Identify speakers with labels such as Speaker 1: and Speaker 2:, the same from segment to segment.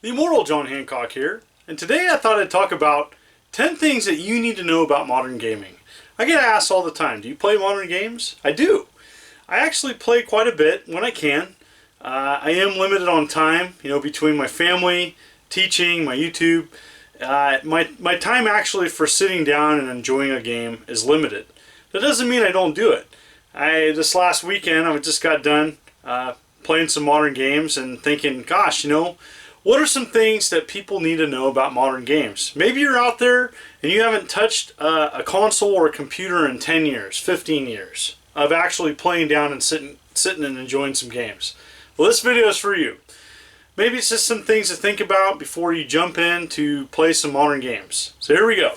Speaker 1: The immortal John Hancock here, and today I thought I'd talk about 10 things that you need to know about modern gaming. I get asked all the time, do you play modern games? I do. I actually play quite a bit when I can. I am limited on time, between my family, teaching, my YouTube. My time actually for sitting down and enjoying a game is limited. That doesn't mean I don't do it. This last weekend I just got done playing some modern games and thinking, gosh, what are some things that people need to know about modern games? Maybe you're out there and you haven't touched a console or a computer in 10 years, 15 years of actually playing down and sitting and enjoying some games. Well, this video is for you. Maybe it's just some things to think about before you jump in to play some modern games. So here we go.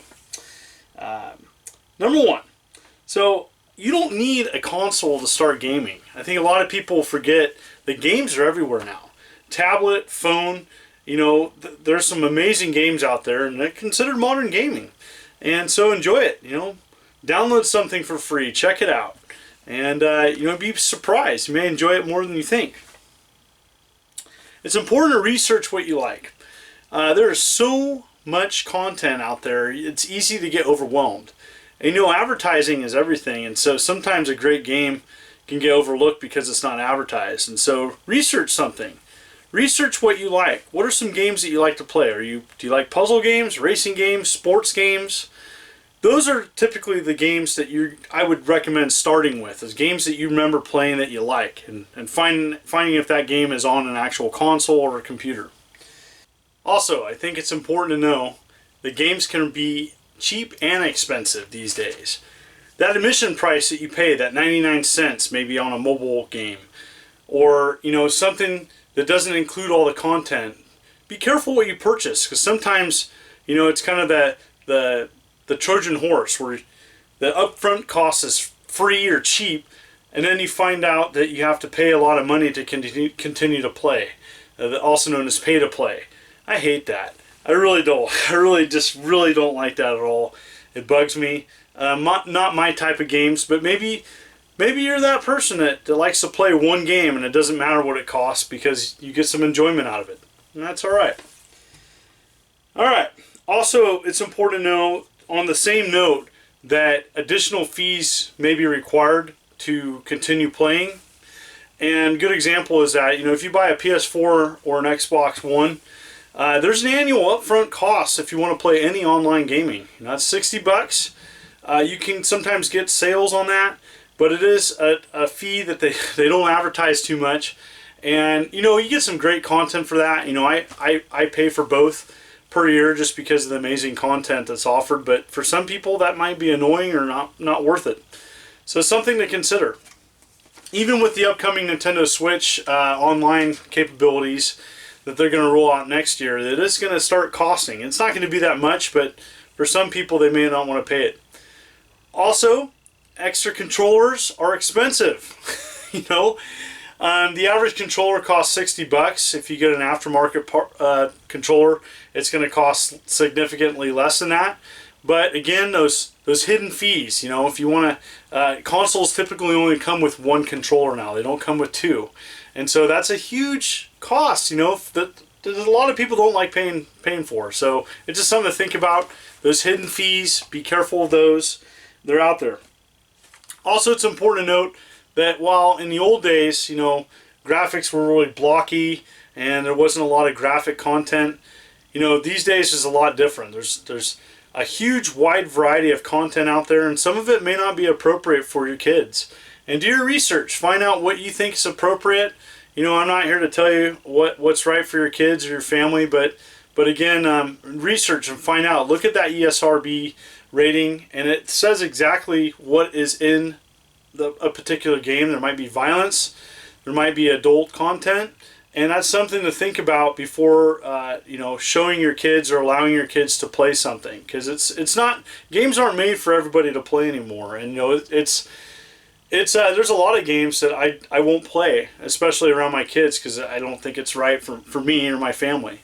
Speaker 1: Number one. So you don't need a console to start gaming. I think a lot of people forget that games are everywhere now. Tablet, phone, there's some amazing games out there and they're considered modern gaming. And so enjoy it, Download something for free, check it out. And, be surprised. You may enjoy it more than you think. It's important to research what you like. There is so much content out there, it's easy to get overwhelmed. And, advertising is everything, and so sometimes a great game can get overlooked because it's not advertised. And so research something. Research what you like. What are some games that you like to play? Do you like puzzle games, racing games, sports games? Those are typically the games that I would recommend starting with, as games that you remember playing that you like, and finding if that game is on an actual console or a computer. Also, I think it's important to know that games can be cheap and expensive these days. That admission price that you pay, that 99 cents maybe on a mobile game, or something that doesn't include all the content, be careful what you purchase, because sometimes it's kind of the Trojan horse where the upfront cost is free or cheap, and then you find out that you have to pay a lot of money to continue to play, also known as pay to play. I hate that. I really don't. I really don't like that at all. It bugs me. Not my type of games, but maybe you're that person that likes to play one game and it doesn't matter what it costs because you get some enjoyment out of it. And that's alright. Alright. Also, it's important to know, on the same note, that additional fees may be required to continue playing. And a good example is that, if you buy a PS4 or an Xbox One, there's an annual upfront cost if you want to play any online gaming. That's $60. You can sometimes get sales on that, but it is a fee that they don't advertise too much. And you get some great content for that. I pay for both per year just because of the amazing content that's offered, but for some people that might be annoying or not worth it. So it's something to consider. Even with the upcoming Nintendo Switch online capabilities that they're going to roll out next year, it is going to start costing. It's not going to be that much, but for some people they may not want to pay it. Also, extra controllers are expensive. The average controller costs $60. If you get an aftermarket controller, it's going to cost significantly less than that. But again, those hidden fees. If you want to, consoles typically only come with one controller now. They don't come with two, and so that's a huge cost. That a lot of people don't like paying for. So it's just something to think about. Those hidden fees. Be careful of those. They're out there. Also, it's important to note that while in the old days, graphics were really blocky and there wasn't a lot of graphic content, these days is a lot different. There's a huge wide variety of content out there, and some of it may not be appropriate for your kids. And do your research. Find out what you think is appropriate. I'm not here to tell you what's right for your kids or your family, but again, research and find out. Look at that ESRB rating, and it says exactly what is in a particular game. There might be violence, there might be adult content, and that's something to think about before showing your kids or allowing your kids to play something, because it's not, games aren't made for everybody to play anymore. And there's a lot of games that I won't play, especially around my kids, because I don't think it's right for me or my family.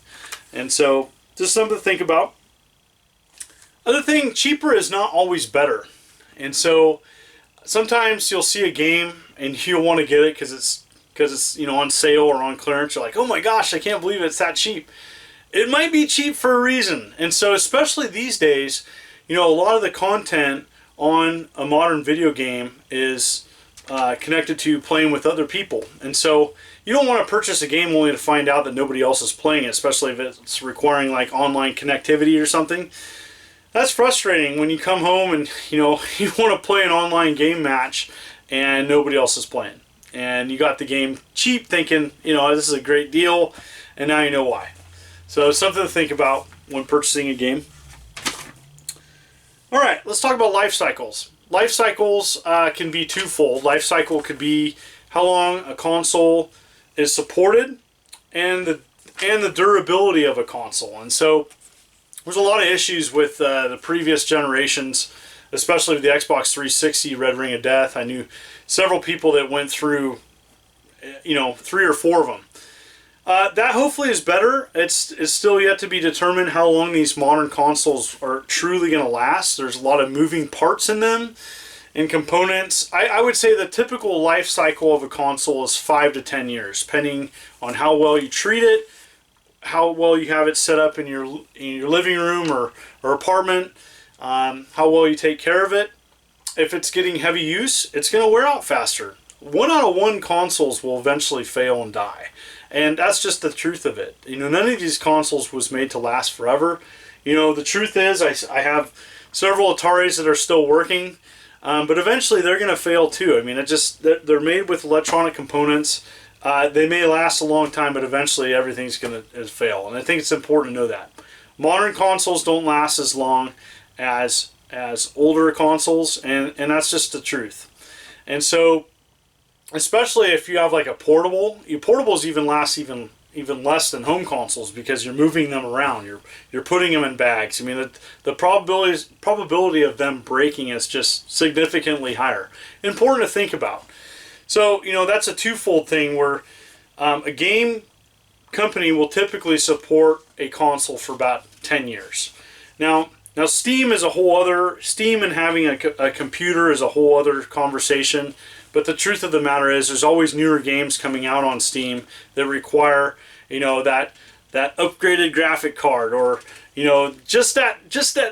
Speaker 1: And so just something to think about. Other thing, cheaper is not always better. And so sometimes you'll see a game and you'll want to get it because it's on sale or on clearance. You're like, oh my gosh, I can't believe it's that cheap. it might be cheap for a reason. And so especially these days, a lot of the content on a modern video game is connected to playing with other people. And so you don't want to purchase a game only to find out that nobody else is playing it, especially if it's requiring like online connectivity or something. That's frustrating when you come home and you want to play an online game match and nobody else is playing. And you got the game cheap thinking, this is a great deal, and now you know why. So something to think about when purchasing a game. All right, let's talk about life cycles. Life cycles can be twofold. Life cycle could be how long a console is supported and the durability of a console. And so there's a lot of issues with the previous generations, especially with the Xbox 360 Red Ring of Death. I knew several people that went through 3 or 4 of them. That hopefully is better. It's still yet to be determined how long these modern consoles are truly going to last. There's a lot of moving parts in them and components. I would say the typical life cycle of a console is 5 to 10 years, depending on how well you treat it, how well you have it set up in your living room or apartment, how well you take care of it. If it's getting heavy use, it's going to wear out faster. 1 out of 1 consoles will eventually fail and die. And that's just the truth of it. None of these consoles was made to last forever. The truth is I have several Ataris that are still working, but eventually they're going to fail too. They're made with electronic components. They may last a long time, but eventually everything's going to fail. And I think it's important to know that. Modern consoles don't last as long as older consoles, and that's just the truth. And so, especially if you have like a portable, portables even last even less than home consoles because you're moving them around. You're putting them in bags. The probability of them breaking is just significantly higher. Important to think about. So that's a twofold thing where a game company will typically support a console for about 10 years. Now Steam is a whole other. Steam and having a computer is a whole other conversation. But the truth of the matter is, there's always newer games coming out on Steam that require, that upgraded graphic card, or just that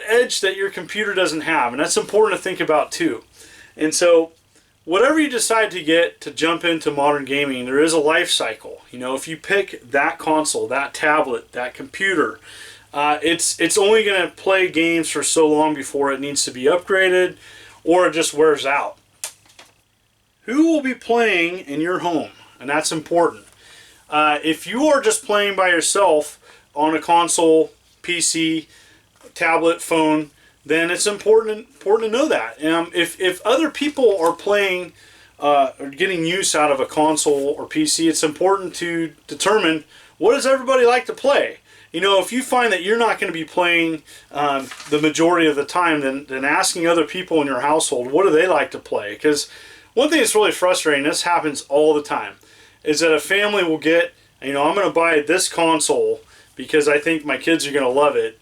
Speaker 1: edge that your computer doesn't have, and that's important to think about too. And so, whatever you decide to get to jump into modern gaming, there is a life cycle. If you pick that console, that tablet, that computer, it's only going to play games for so long before it needs to be upgraded, or it just wears out. Who will be playing in your home? And that's important. If you are just playing by yourself on a console, PC, tablet, phone, then it's important to know that. If other people are playing or getting use out of a console or PC, it's important to determine what does everybody like to play. If you find that you're not going to be playing the majority of the time, then asking other people in your household, what do they like to play? Because one thing that's really frustrating, this happens all the time, is that a family will get, I'm going to buy this console because I think my kids are going to love it,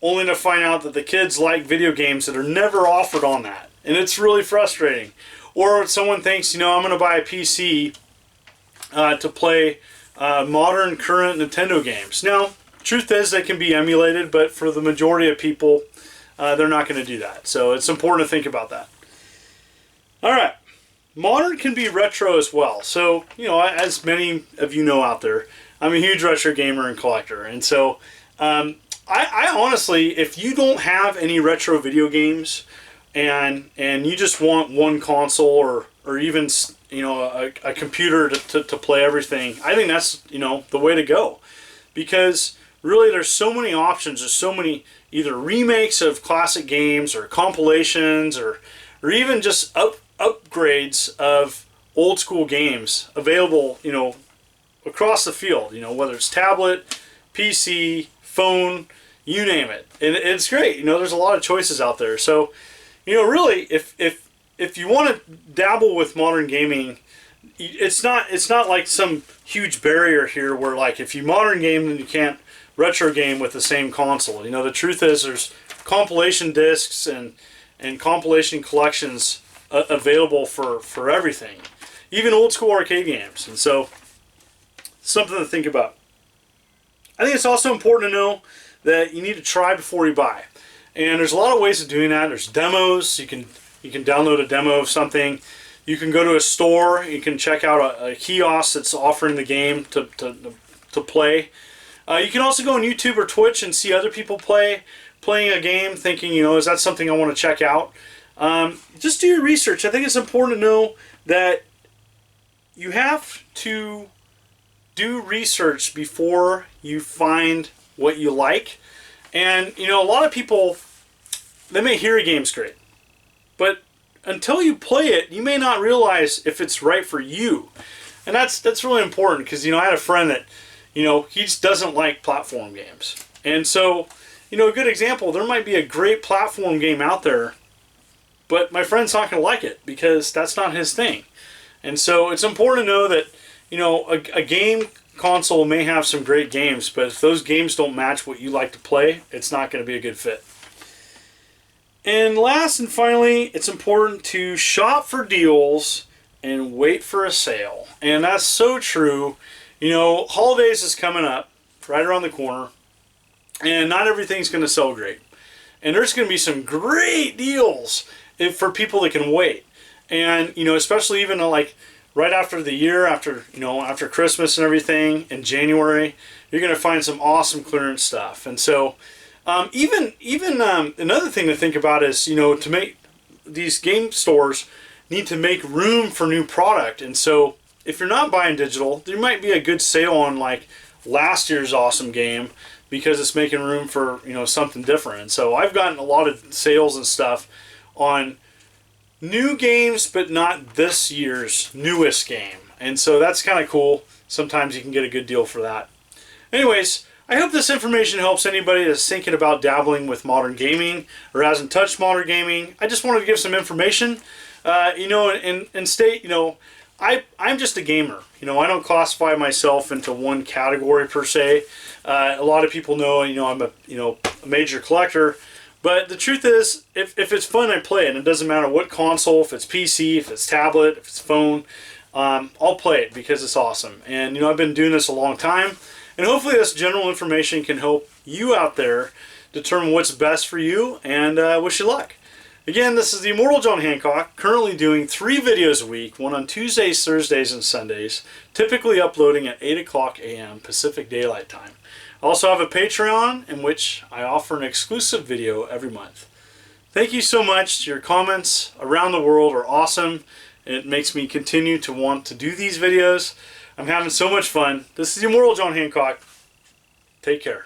Speaker 1: only to find out that the kids like video games that are never offered on that. And it's really frustrating. Or someone thinks, I'm going to buy a PC to play modern, current Nintendo games. Now, truth is they can be emulated, but for the majority of people, they're not going to do that. So it's important to think about that. All right. Modern can be retro as well. So, as many of you know out there, I'm a huge retro gamer and collector. And so, I honestly, if you don't have any retro video games and you just want one console or even, a computer to play everything, I think that's, the way to go. Because really there's so many options. There's so many either remakes of classic games or compilations or even just upgrades of old school games available, across the field, whether it's tablet, PC, phone, you name it. And it's great. There's a lot of choices out there. So, really, if you want to dabble with modern gaming, it's not like some huge barrier here where like if you modern game then you can't retro game with the same console. The truth is there's compilation discs and compilation collections available for everything, even old school arcade games. And so something to think about. I think it's also important to know that you need to try before you buy. And there's a lot of ways of doing that. There's demos. You can download a demo of something. You can go to a store. You can check out a kiosk that's offering the game to play. You can also go on YouTube or Twitch and see other people playing a game, thinking, is that something I want to check out? Just do your research. I think it's important to know that you have to do research before you find what you like. And, a lot of people, they may hear a game's great, but until you play it, you may not realize if it's right for you. And that's really important, because, I had a friend that, he just doesn't like platform games. And so, a good example, there might be a great platform game out there, but my friend's not going to like it because that's not his thing. And so it's important to know that, a game console may have some great games, but if those games don't match what you like to play, it's not going to be a good fit. And last and finally, it's important to shop for deals and wait for a sale. And that's so true. Holidays is coming up right around the corner, and not everything's going to sell great. And there's going to be some great deals for people that can wait. And, especially even like right after the year, after Christmas and everything in January, you're going to find some awesome clearance stuff. And so even another thing to think about is, to make these game stores need to make room for new product. And so if you're not buying digital, there might be a good sale on like last year's awesome game, because it's making room for something different. And so I've gotten a lot of sales and stuff on new games, but not this year's newest game. And so that's kind of cool. Sometimes you can get a good deal for that. Anyways, I hope this information helps anybody that's thinking about dabbling with modern gaming or hasn't touched modern gaming. I just wanted to give some information, and state, I'm just a gamer. I don't classify myself into one category per se. A lot of people know, I'm a major collector. But the truth is, if it's fun, I play it. And it doesn't matter what console, if it's PC, if it's tablet, if it's phone, I'll play it because it's awesome. And, I've been doing this a long time. And hopefully this general information can help you out there determine what's best for you, and wish you luck. Again, this is the Immortal John Hancock, currently doing 3 videos a week, one on Tuesdays, Thursdays, and Sundays, typically uploading at 8 o'clock a.m. Pacific Daylight Time. I also have a Patreon in which I offer an exclusive video every month. Thank you so much. Your comments around the world are awesome. It makes me continue to want to do these videos. I'm having so much fun. This is the Immortal John Hancock. Take care.